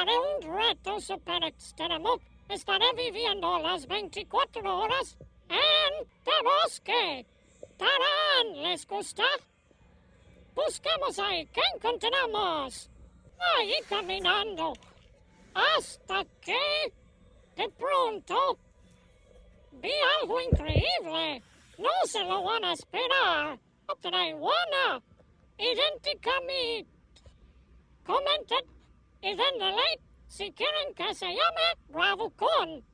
haré un reto super extremo. Estaré viviendo las 24 horas en el bosque. ¡Tarán! ¿Les gusta? Busquemos ahí. ¿Qué encontramos? Ahí caminando. Hasta que, de pronto, vi algo increíble. No se lo van a esperar. Otra iguana, idéntica a mí. Comenten y denle like si quieren que se llame Bravucón.